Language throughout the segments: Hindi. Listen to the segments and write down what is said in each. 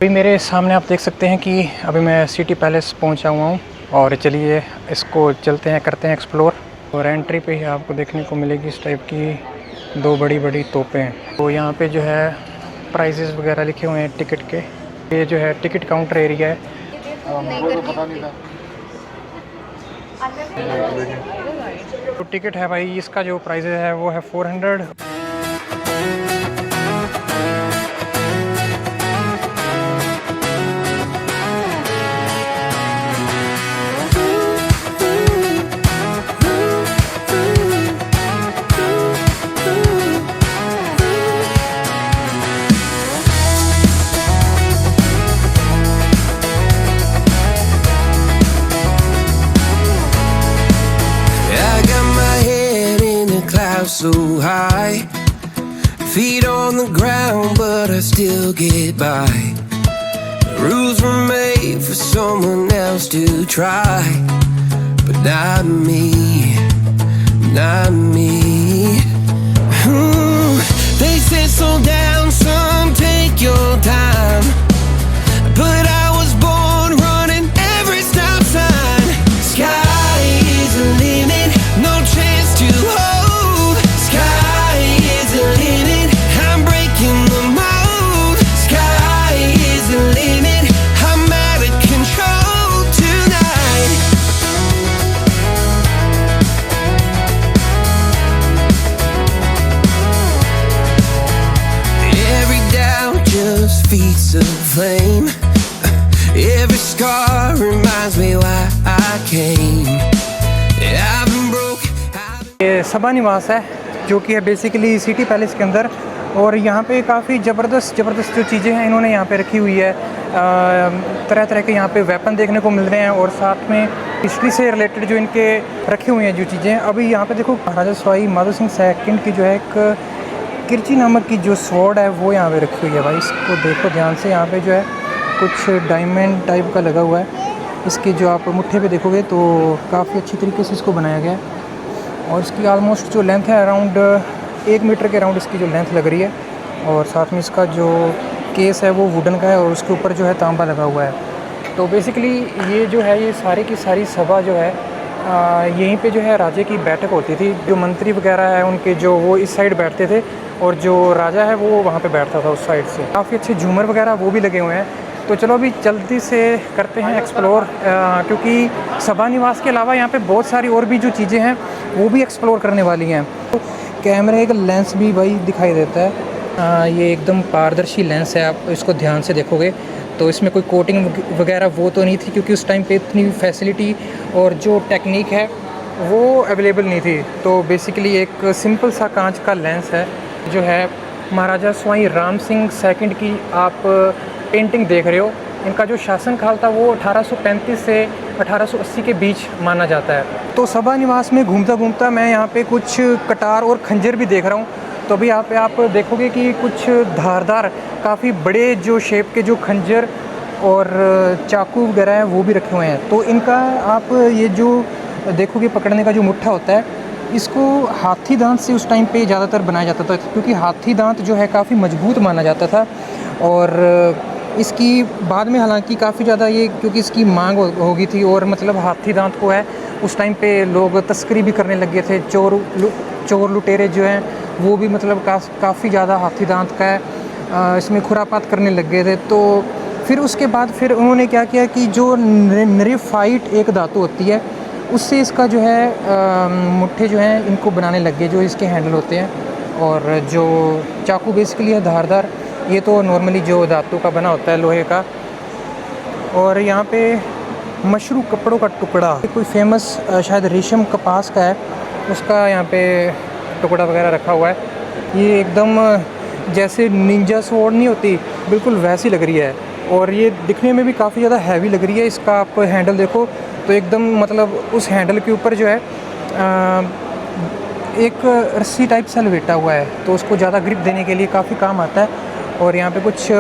अभी मेरे सामने आप देख सकते हैं कि अभी मैं सिटी पैलेस पहुंचा हुआ हूं और चलिए इसको चलते हैं, करते हैं एक्सप्लोर। और एंट्री पे ही आपको देखने को मिलेगी इस टाइप की दो बड़ी बड़ी तोपें। तो यहाँ पे जो है प्राइजेस वगैरह लिखे हुए हैं टिकट के। ये जो है टिकट काउंटर एरिया है। तो टिकट है भाई, इसका जो प्राइस है वो है 400। So high, feet on the ground, but I still get by. Rules were made for someone else to try, but not me, not me. They say slow down, some take your time, but I was born running every stop sign. Sky is the limit, no chance to hold. Feet of flame. Every scar reminds me why I came. I've been broke. ये सभा निवास है जो कि है बेसिकली सिटी पैलेस के अंदर। और यहाँ पे काफ़ी ज़बरदस्त जो चीज़ें हैं इन्होंने यहाँ पे रखी हुई है। तरह तरह के यहाँ पे वेपन देखने को मिल रहे हैं और साथ में हिस्ट्री से रिलेटेड जो इनके रखे हुए हैं जो चीज़ें। अभी यहाँ पे देखो महाराजा सवाई माधो सिंह सेकंड की जो है एक किरची नामक की जो स्वॉर्ड है वो यहाँ पे रखी हुई है भाई। इसको देखो ध्यान से, यहाँ पे जो है कुछ डायमंड टाइप का लगा हुआ है। इसकी जो आप मुट्ठे पे देखोगे तो काफ़ी अच्छी तरीके से इसको बनाया गया है। और इसकी आलमोस्ट जो लेंथ है अराउंड 1 मीटर के अराउंड इसकी जो लेंथ लग रही है। और साथ में इसका जो केस है वो वुडन का है और उसके ऊपर जो है तांबा लगा हुआ है। तो बेसिकली ये जो है ये सारी की सारी सभा जो है यहीं पे जो है राजे की बैठक होती थी। जो मंत्री वगैरह है उनके जो वो इस साइड बैठते थे और जो राजा है वो वहाँ पे बैठता था उस साइड से। काफ़ी अच्छे झूमर वगैरह वो भी लगे हुए हैं। तो चलो अभी जल्दी से करते हैं एक्सप्लोर, क्योंकि सभा निवास के अलावा यहाँ पे बहुत सारी और भी जो चीज़ें हैं वो भी एक्सप्लोर करने वाली हैं। तो कैमरे का लेंस भी भाई दिखाई देता है। ये एकदम पारदर्शी लेंस है। आप इसको ध्यान से देखोगे तो इसमें कोई कोटिंग वगैरह वो तो नहीं थी, क्योंकि उस टाइम पे इतनी फैसिलिटी और जो टेक्निक है वो अवेलेबल नहीं थी। तो बेसिकली एक सिंपल सा कांच का लेंस है जो है महाराजा सवाई राम सिंह सेकंड की आप पेंटिंग देख रहे हो। इनका जो शासनकाल था वो 1835 से 1880 के बीच माना जाता है। तो सभा निवास में घूमता घूमता मैं यहाँ पे कुछ कटार और खंजर भी देख रहा हूँ। तो अभी यहाँ पे आप देखोगे कि कुछ धारदार काफ़ी बड़े जो शेप के जो खंजर और चाकू वगैरह हैं वो भी रखे हुए हैं। तो इनका आप ये जो देखोगे पकड़ने का जो मुट्ठा होता है इसको हाथी दांत से उस टाइम पे ज़्यादातर बनाया जाता था, क्योंकि हाथी दांत जो है काफ़ी मजबूत माना जाता था। और इसकी बाद में हालांकि काफ़ी ज़्यादा ये क्योंकि इसकी मांग हो गई थी और मतलब हाथी दांत को है उस टाइम पे लोग तस्करी भी करने लगे थे। चोर लुटेरे जो हैं वो भी मतलब काफ़ी ज़्यादा हाथी दांत का है इसमें खुरापात करने लग गए थे। तो फिर उसके बाद फिर उन्होंने क्या किया कि जो नरिफाइट एक धातु होती है उससे इसका जो है मुट्ठे जो हैं इनको बनाने लग गए, जो इसके हैंडल होते हैं। और जो चाकू बेसिकली है धारदार, ये तो नॉर्मली जो धातु का बना होता है लोहे का। और यहाँ पे मशरू कपड़ों का टुकड़ा, कोई फेमस शायद रेशम कपास का है, उसका यहाँ पे टुकड़ा वगैरह रखा हुआ है। ये एकदम जैसे निंजा स्वॉर्ड नहीं होती, बिल्कुल वैसी लग रही है। और ये दिखने में भी काफ़ी ज़्यादा हैवी लग रही है। इसका आप हैंडल देखो तो एकदम मतलब उस हैंडल के ऊपर जो है एक रस्सी टाइप सा लपेटा हुआ है, तो उसको ज़्यादा ग्रिप देने के लिए काफ़ी काम आता है। और यहाँ पे कुछ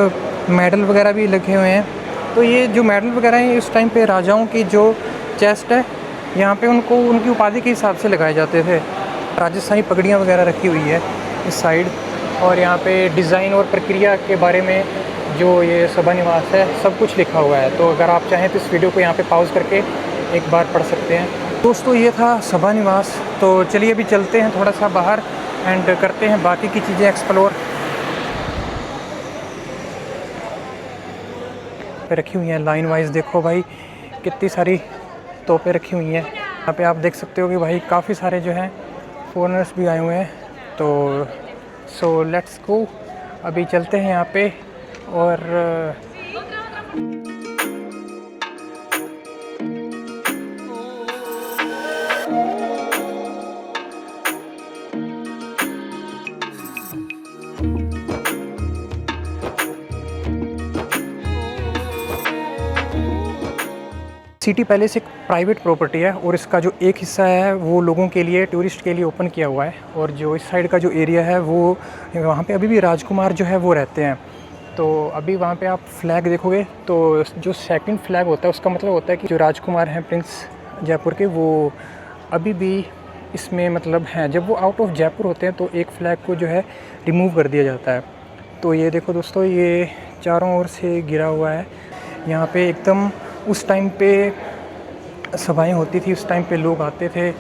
मेडल वगैरह भी लगे हुए हैं। तो ये जो मेडल वगैरह हैं उस टाइम पे राजाओं की जो चेस्ट है यहाँ पे उनको उनकी उपाधि के हिसाब से लगाए जाते थे। राजस्थानी पगड़ियाँ वगैरह रखी हुई है इस साइड। और यहाँ पे डिज़ाइन और प्रक्रिया के बारे में जो ये सबा निवास है सब कुछ लिखा हुआ है। तो अगर आप चाहें तो इस वीडियो को यहाँ पे पॉज करके एक बार पढ़ सकते हैं। दोस्तों ये था सबा निवास। तो चलिए अभी चलते हैं थोड़ा सा बाहर एंड करते हैं बाकी की चीज़ें एक्सप्लोर। पे रखी हुई हैं लाइन वाइज, देखो भाई कितनी सारी तोपें रखी हुई हैं। यहाँ पे आप देख सकते हो कि भाई काफ़ी सारे जो हैं फॉरेनर्स भी आए हुए हैं। तो सो लेट्स गो, अभी चलते हैं यहाँ पे। और सिटी पैलेस एक प्राइवेट प्रॉपर्टी है और इसका जो एक हिस्सा है वो लोगों के लिए, टूरिस्ट के लिए ओपन किया हुआ है। और जो इस साइड का जो एरिया है वो वहाँ पे अभी भी राजकुमार जो है वो रहते हैं। तो अभी वहाँ पे आप फ्लैग देखोगे तो जो सेकंड फ्लैग होता है उसका मतलब होता है कि जो राजकुमार हैं प्रिंस जयपुर के, वो अभी भी इसमें मतलब हैं। जब वो आउट ऑफ जयपुर होते हैं तो एक फ़्लैग को जो है रिमूव कर दिया जाता है। तो ये देखो दोस्तों, ये चारों ओर से गिरा हुआ है। यहाँ पे एकदम उस टाइम पे सभाएं होती थी, उस टाइम पे लोग आते थे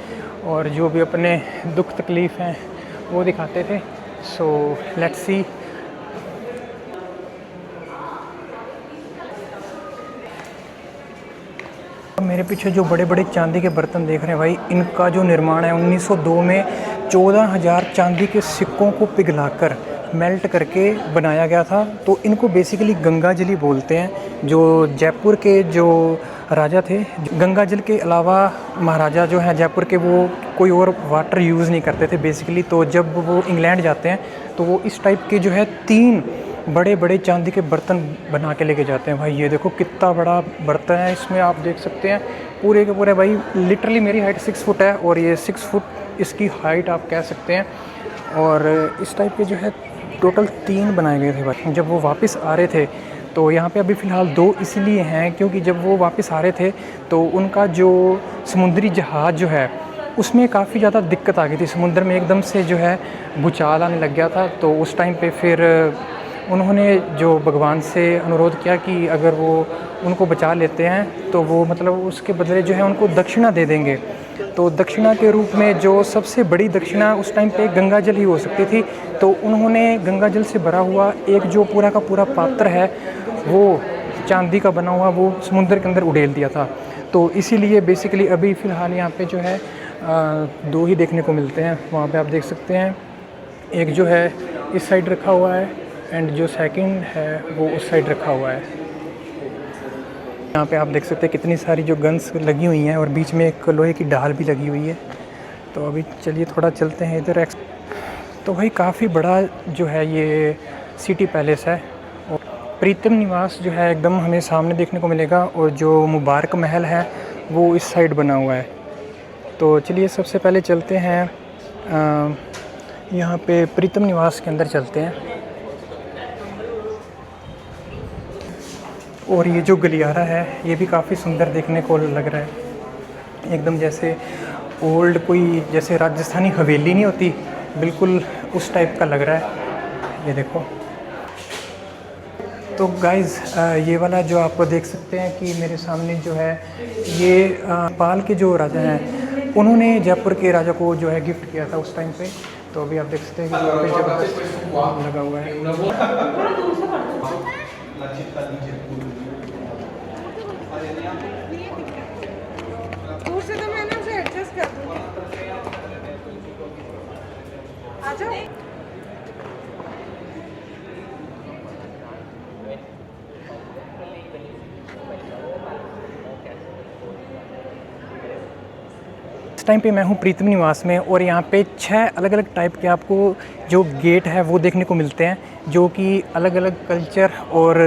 और जो भी अपने दुख तकलीफ़ हैं वो दिखाते थे। So let's see. मेरे पीछे जो बड़े बड़े चांदी के बर्तन देख रहे हैं भाई, इनका जो निर्माण है 1902 में 14,000 चांदी के सिक्कों को पिघलाकर मेल्ट करके बनाया गया था। तो इनको बेसिकली गंगा जली बोलते हैं। जो जयपुर के जो राजा थे, गंगा जल के अलावा महाराजा जो हैं जयपुर के, वो कोई और वाटर यूज़ नहीं करते थे बेसिकली। तो जब वो इंग्लैंड जाते हैं तो वो इस टाइप के जो है 3 बड़े बड़े चांदी के बर्तन बना के लेके जाते हैं। भाई ये देखो कितना बड़ा बर्तन है, इसमें आप देख सकते हैं पूरे के पूरे। भाई लिटरली मेरी हाइट 6 फुट है और ये 6 फुट इसकी हाइट आप कह सकते हैं। और इस टाइप के जो है टोटल 3 बनाए गए थे भाई। जब वो वापस आ रहे थे तो यहाँ पे अभी फ़िलहाल 2 इसलिए हैं क्योंकि जब वो वापस आ रहे थे तो उनका जो समुद्री जहाज़ जो है उसमें काफ़ी ज़्यादा दिक्कत आ गई थी। समुद्र में एकदम से जो है भूचाल आने लग गया था। तो उस टाइम पे फिर उन्होंने जो भगवान से अनुरोध किया कि अगर वो उनको बचा लेते हैं तो वो मतलब उसके बदले जो है उनको दक्षिणा दे देंगे। तो दक्षिणा के रूप में जो सबसे बड़ी दक्षिणा उस टाइम पे गंगा जल ही हो सकती थी। तो उन्होंने गंगा जल से भरा हुआ एक जो पूरा का पूरा पात्र है वो चांदी का बना हुआ वो समुद्र के अंदर उड़ेल दिया था। तो इसीलिए बेसिकली अभी फ़िलहाल यहाँ पे जो है 2 ही देखने को मिलते हैं। वहाँ पे आप देख सकते हैं, एक जो है इस साइड रखा हुआ है एंड जो सेकंड है वो उस साइड रखा हुआ है। यहाँ पे आप देख सकते हैं कितनी सारी जो गन्स लगी हुई हैं और बीच में एक लोहे की ढाल भी लगी हुई है। तो अभी चलिए थोड़ा चलते हैं इधर। तो भाई काफ़ी बड़ा जो है ये सिटी पैलेस है और प्रीतम निवास जो है एकदम हमें सामने देखने को मिलेगा और जो मुबारक महल है वो इस साइड बना हुआ है। तो चलिए सबसे पहले चलते हैं यहाँ पे प्रीतम निवास के अंदर चलते हैं। और ये जो गलियारा है ये भी काफ़ी सुंदर देखने को लग रहा है, एकदम जैसे ओल्ड कोई जैसे राजस्थानी हवेली नहीं होती, बिल्कुल उस टाइप का लग रहा है। ये देखो। तो गाइज़ ये वाला जो आप देख सकते हैं कि मेरे सामने जो है ये पाल के जो राजा हैं उन्होंने जयपुर के राजा को जो है गिफ्ट किया था उस टाइम पे। तो अभी आप देख सकते हैं कि यहाँ पे जबरदस्त लगा हुआ है। दूर से तो मैं ना उसे एडजस्ट कर दूँगी। आ जाओ। इस टाइम पे मैं हूँ प्रीतम निवास में और यहाँ पे 6 अलग अलग टाइप के आपको जो गेट है वो देखने को मिलते हैं, जो कि अलग अलग कल्चर और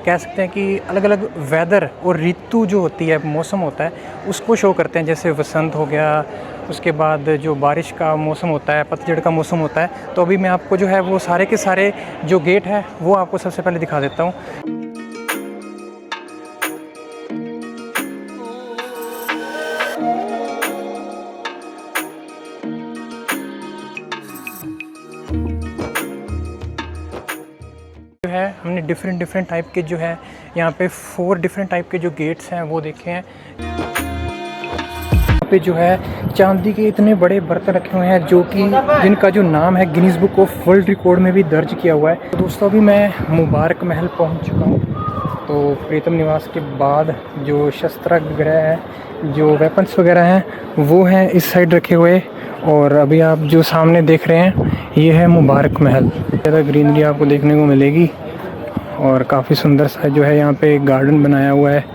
कह सकते हैं कि अलग अलग वेदर और ऋतु जो होती है, मौसम होता है, उसको शो करते हैं। जैसे वसंत हो गया, उसके बाद जो बारिश का मौसम होता है, पतझड़ का मौसम होता है। तो अभी मैं आपको जो है वो सारे के सारे जो गेट है वो आपको सबसे पहले दिखा देता हूँ। जो है हमने डिफरेंट टाइप के जो है यहाँ पे 4 डिफरेंट टाइप के जो गेट्स हैं वो देखे हैं। यहाँ पे जो है चांदी के इतने बड़े बर्तन रखे हुए हैं जो कि जिनका जो नाम है Guinness book of world record में भी दर्ज किया हुआ है। तो दोस्तों अभी मैं मुबारक महल पहुँच चुका हूँ। तो प्रीतम निवास के बाद जो शस्त्रागार है, जो वेपन्स वगैरह हैं वो हैं इस साइड रखे हुए, और अभी आप जो सामने देख रहे हैं ये है मुबारक महल। ज़्यादा ग्रीनरी आपको देखने को मिलेगी और काफ़ी सुंदर सा जो है यहाँ पे एक गार्डन बनाया हुआ है।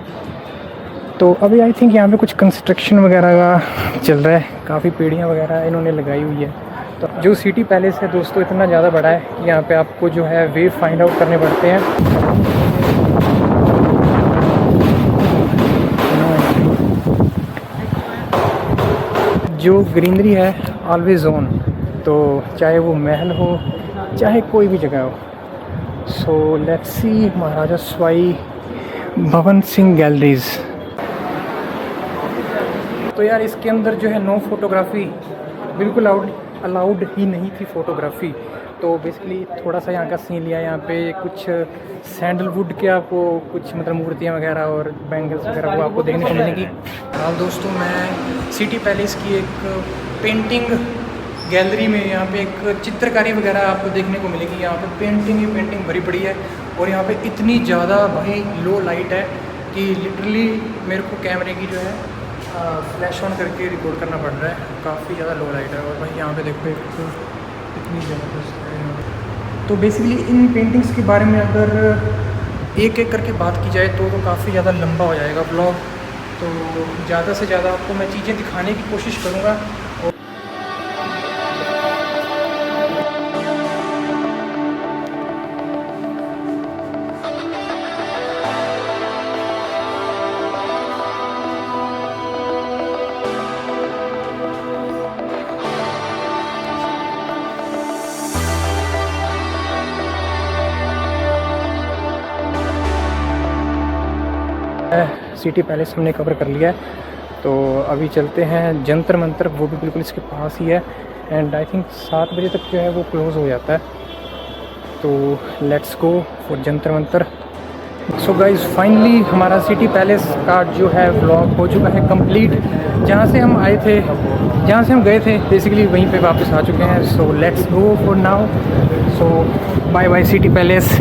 तो अभी आई थिंक यहाँ पे कुछ कंस्ट्रक्शन वगैरह का चल रहा है, काफ़ी पेड़ियाँ वगैरह इन्होंने लगाई हुई है। तो जो सिटी पैलेस है दोस्तों इतना ज़्यादा बड़ा है कि यहाँ पे आपको जो है वे फाइंड आउट करने पड़ते हैं। जो ग्रीनरी है ऑलवेज ऑन, तो चाहे वो महल हो चाहे कोई भी जगह हो। सो लेट्स सी महाराजा सवाई भवन सिंह गैलरीज। तो यार इसके अंदर जो है नो फोटोग्राफी, बिल्कुल अलाउड ही नहीं थी फोटोग्राफी। तो बेसिकली थोड़ा सा यहाँ का सीन लिया। यहाँ पे कुछ सैंडलवुड के आपको कुछ मतलब मूर्तियाँ वगैरह और बैंगल्स वगैरह वो आपको देखने को मिलेंगी। हाँ दोस्तों, मैं सिटी पैलेस की एक पेंटिंग गैलरी में यहाँ पे एक चित्रकारी वगैरह आपको देखने को मिलेगी। यहाँ पे पेंटिंग ही पेंटिंग भरी पड़ी है, और यहाँ पे इतनी ज़्यादा भाई लो लाइट है कि लिटरली मेरे को कैमरे की जो है फ्लैश ऑन करके रिकॉर्ड करना पड़ रहा है। काफ़ी ज़्यादा लो लाइट है, और भाई यहाँ पे देखो इतनी ज़बरदस्त है। तो बेसिकली इन पेंटिंग्स के बारे में अगर एक एक करके बात की जाए तो काफ़ी ज़्यादा लंबा हो जाएगा ब्लॉग। तो ज़्यादा से ज़्यादा आपको मैं चीज़ें दिखाने की कोशिश करूँगा। सिटी पैलेस हमने कवर कर लिया है, तो अभी चलते हैं जंतर मंतर, वो भी बिल्कुल इसके पास ही है। एंड आई थिंक 7 बजे तक जो है वो क्लोज़ हो जाता है। तो let's go for Jantar Mantar. So guys finally हमारा सिटी पैलेस का जो है व्लॉग हो चुका है कंप्लीट। जहाँ से हम आए थे, जहाँ से हम गए थे बेसिकली वहीं पे वापस आ चुके हैं। So let's go for now. So bye bye City palace.